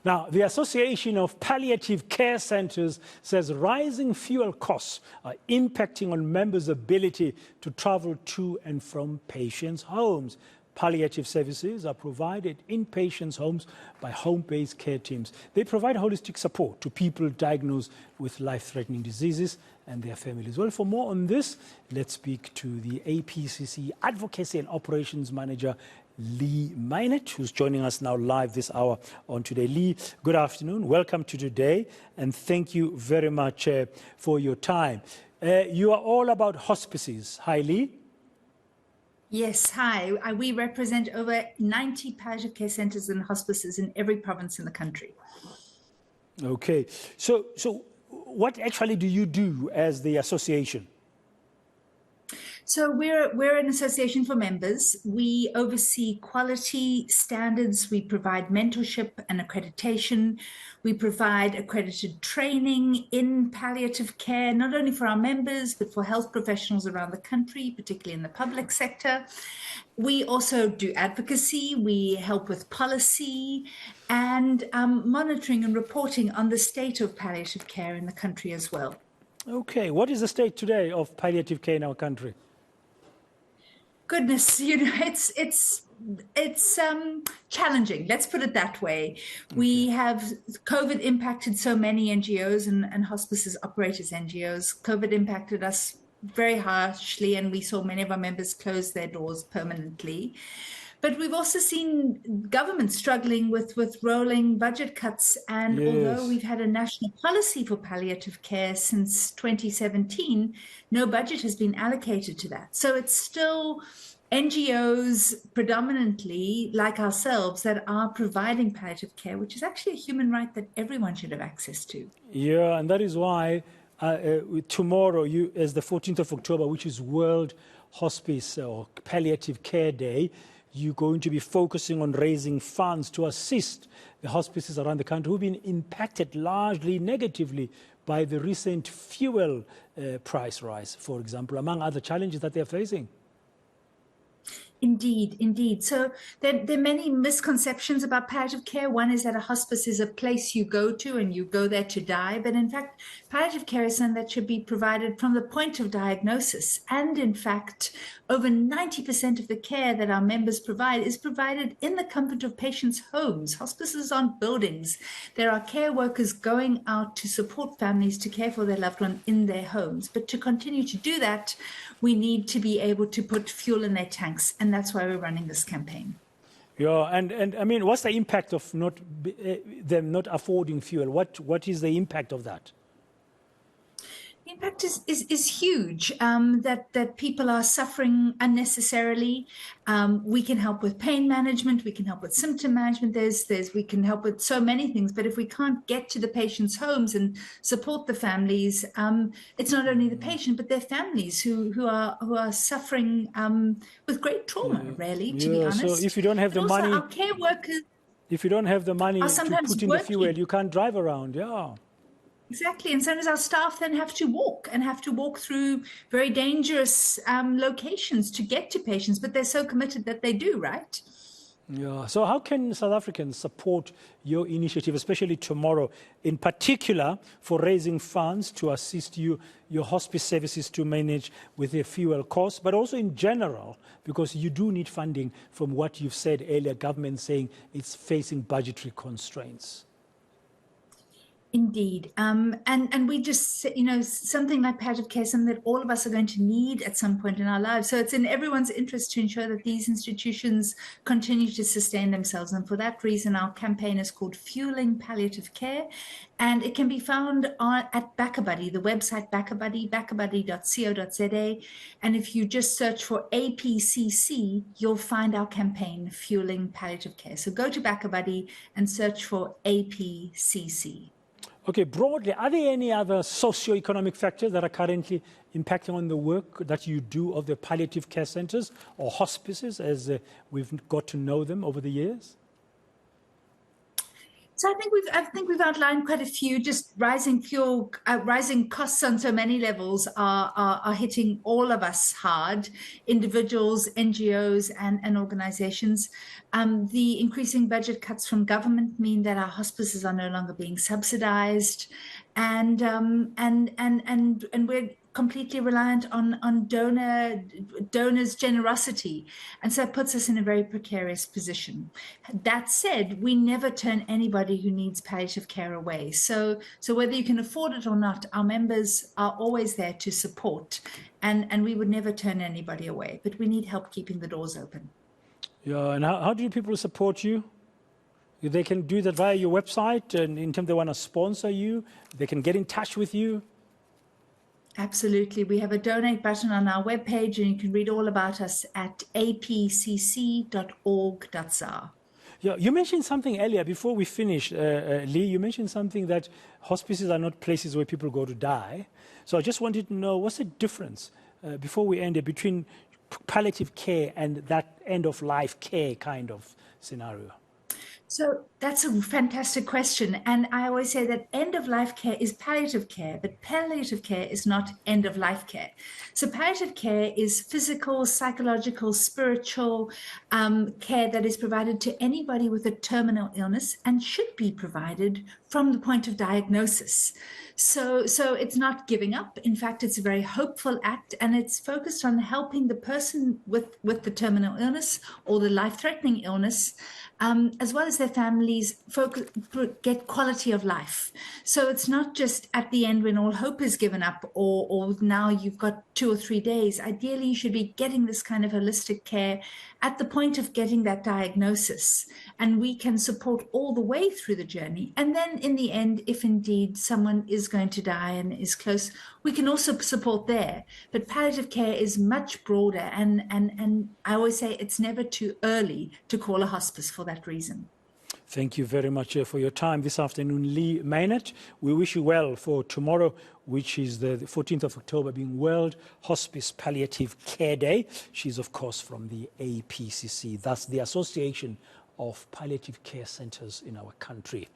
Now, the Association of Palliative Care Centres says rising fuel costs are impacting on members' ability to travel to and from patients' homes. Palliative services are provided in patients' homes by home-based care teams. They provide holistic support to people diagnosed with life-threatening diseases and their families. Well, for more on this, let's speak to the APCC Advocacy and Operations Manager, Leigh Meinert, who's joining us now live this hour on Today. Leigh, good afternoon. Welcome to Today, and thank you very much for your time. You are all about hospices. Hi, Leigh. Yes, hi. We represent over 90 palliative care centres and hospices in every province in the country. Okay. So what actually do you do as the association? So we're an association for members. We oversee quality standards. We provide mentorship and accreditation. We provide accredited training in palliative care, not only for our members, but for health professionals around the country, particularly in the public sector. We also do advocacy. We help with policy and monitoring and reporting on the state of palliative care in the country as well. Okay. What is the state today of palliative care in our country? Goodness, you know, it's challenging. Let's put it that way. Okay. We have COVID impacted so many NGOs and hospices operate as NGOs. COVID impacted us very harshly, and we saw many of our members close their doors permanently. But we've also seen governments struggling with rolling budget cuts. And yes, although we've had a national policy for palliative care since 2017, no budget has been allocated to that. So it's still NGOs predominantly, like ourselves, that are providing palliative care, which is actually a human right that everyone should have access to. Yeah, and that is why tomorrow, as the 14th of October, which is World Hospice or Palliative Care Day, you're going to be focusing on raising funds to assist the hospices around the country who've been impacted largely negatively by the recent fuel price rise, for example, among other challenges that they're facing. Indeed, indeed. So there are many misconceptions about palliative care. One is that a hospice is a place you go to and you go there to die. But in fact, palliative care is something that should be provided from the point of diagnosis. And in fact, over 90% of the care that our members provide is provided in the comfort of patients' homes. Hospices aren't buildings. There are care workers going out to support families to care for their loved one in their homes. But to continue to do that, we need to be able to put fuel in their tanks. And that's why we're running this campaign. Yeah, and I mean, what's the impact of them not affording fuel? What is the impact of that? The impact is huge, that people are suffering unnecessarily. We can help with pain management. We can help with symptom management. We can help with so many things. But if we can't get to the patients' homes and support the families, it's not only the patient, but their families who are suffering with great trauma, really, to be honest. So if you don't have the money, our care workers, if you don't have the money to put in the fuel, you can't drive around. Yeah. Exactly, and sometimes our staff then have to walk through very dangerous locations to get to patients, but they're so committed that they do, right? Yeah, so how can South Africans support your initiative, especially tomorrow, in particular for raising funds to assist your hospice services to manage with their fuel costs, but also in general, because you do need funding from what you've said earlier, government saying it's facing budgetary constraints? Indeed. And we just, you know, something like palliative care, something that all of us are going to need at some point in our lives. So it's in everyone's interest to ensure that these institutions continue to sustain themselves. And for that reason, our campaign is called Fueling Palliative Care. And it can be found at BackaBuddy, the website BackaBuddy, backabuddy.co.za. And if you just search for APCC, you'll find our campaign, Fueling Palliative Care. So go to BackaBuddy and search for APCC. Okay, broadly, are there any other socio-economic factors that are currently impacting on the work that you do of the palliative care centres or hospices as we've got to know them over the years? So I think we've outlined quite a few. Just rising rising costs on so many levels are hitting all of us hard, individuals, NGOs, and organizations. The increasing budget cuts from government mean that our hospices are no longer being subsidized, and we're completely reliant on donors' generosity, and so it puts us in a very precarious position. That said, we never turn anybody who needs palliative care away. So whether you can afford it or not, our members are always there to support, and we would never turn anybody away. But we need help keeping the doors open. Yeah, and how do people support you? They can do that via your website, and in terms they want to sponsor you, they can get in touch with you. Absolutely. We have a donate button on our webpage, and you can read all about us at apcc.org.za. Yeah, you mentioned something earlier before we finish, Leigh. You mentioned something that hospices are not places where people go to die. So I just wanted to know, what's the difference, before we end it, between palliative care and that end-of-life care kind of scenario? So that's a fantastic question. And I always say that end-of-life care is palliative care, but palliative care is not end-of-life care. So palliative care is physical, psychological, spiritual care that is provided to anybody with a terminal illness and should be provided from the point of diagnosis. So it's not giving up. In fact, it's a very hopeful act, and it's focused on helping the person with the terminal illness or the life-threatening illness, as well as their families, get quality of life. So it's not just at the end when all hope is given up, or now you've got 2 or 3 days. Ideally, you should be getting this kind of holistic care at the point of getting that diagnosis. And we can support all the way through the journey. And then in the end, if indeed someone is going to die and is close, we can also support there. But palliative care is much broader. And I always say it's never too early to call a hospice for that reason. Thank you very much for your time this afternoon, Leigh Meinert. We wish you well for tomorrow, which is the 14th of October, being World Hospice Palliative Care Day. She's, of course, from the APCC, that's the Association of Palliative Care Centers in our country.